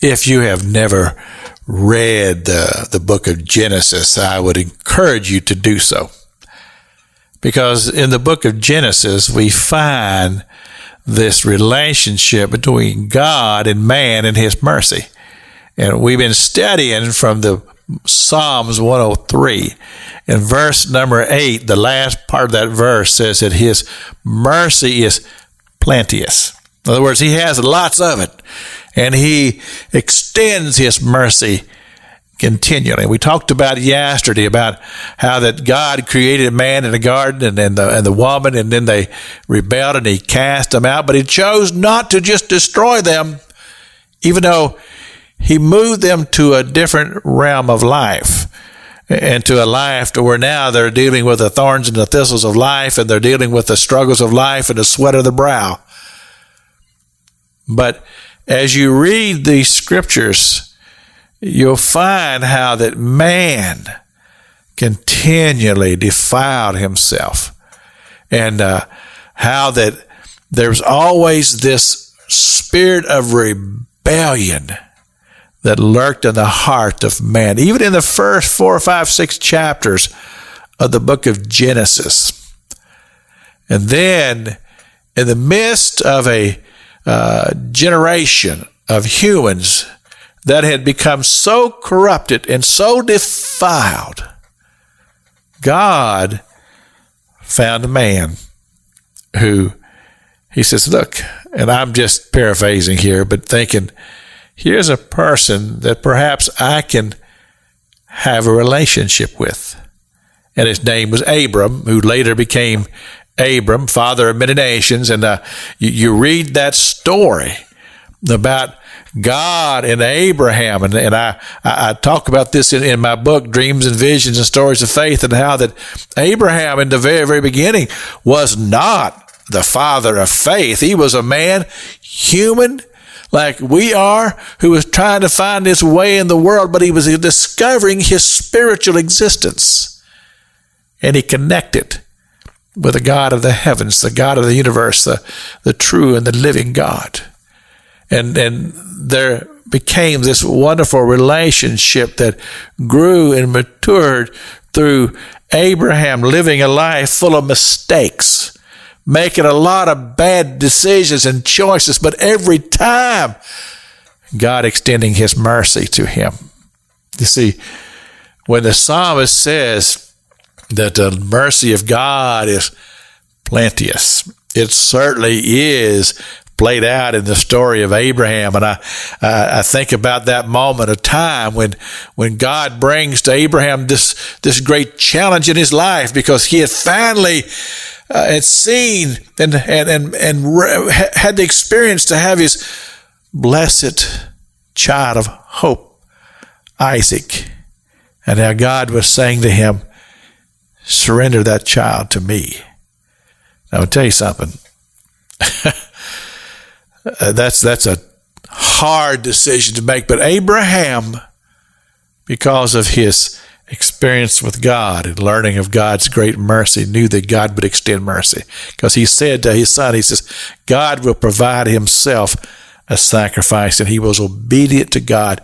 If you have never read the book of Genesis, I would encourage you to do so. Because in the book of Genesis, we find this relationship between God and man and his mercy. And we've been studying from the Psalms 103. In verse number 8, the last part of that verse says that his mercy is plenteous. In other words, he has lots of it, and he extends his mercy continually. We talked about yesterday about how that God created man in the garden and the woman, and then they rebelled and he cast them out, but he chose not to just destroy them, even though he moved them to a different realm of life, and to a life to where now they're dealing with the thorns and the thistles of life, and they're dealing with the struggles of life and the sweat of the brow. But as you read these scriptures, you'll find how that man continually defiled himself, and how that there's always this spirit of rebellion that lurked in the heart of man, even in the first 4, 5, 6 chapters of the book of Genesis. And then, in the midst of a generation of humans that had become so corrupted and so defiled, God found a man who, he says, look, and I'm just paraphrasing here, but thinking, here's a person that perhaps I can have a relationship with. And his name was Abram, who later became Abram, father of many nations. And you read that story about God and Abraham. And I talk about this in my book, Dreams and Visions and Stories of Faith, and how that Abraham in the very, very beginning was not the father of faith. He was a man, human, like we are, who was trying to find his way in the world, but he was discovering his spiritual existence. And he connected with the God of the heavens, the God of the universe, the true and the living God. And there became this wonderful relationship that grew and matured through Abraham living a life full of mistakes, making a lot of bad decisions and choices, but every time God extending his mercy to him. You see, when the psalmist says that the mercy of God is plenteous, it certainly is played out in the story of Abraham. And I think about that moment of time when God brings to Abraham this great challenge in his life, because he had finally had seen and had the experience to have his blessed child of hope, Isaac. And now God was saying to him, surrender that child to me. Now I'll tell you something. That's a hard decision to make. But Abraham, because of his experience with God and learning of God's great mercy, knew that God would extend mercy. Because he said to his son, he says, God will provide himself a sacrifice, and he was obedient to God.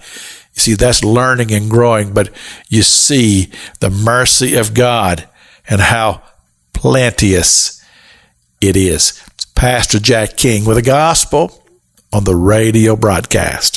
You see, that's learning and growing, but you see the mercy of God and how plenteous it is. It's Pastor Jack King with the gospel on the radio broadcast.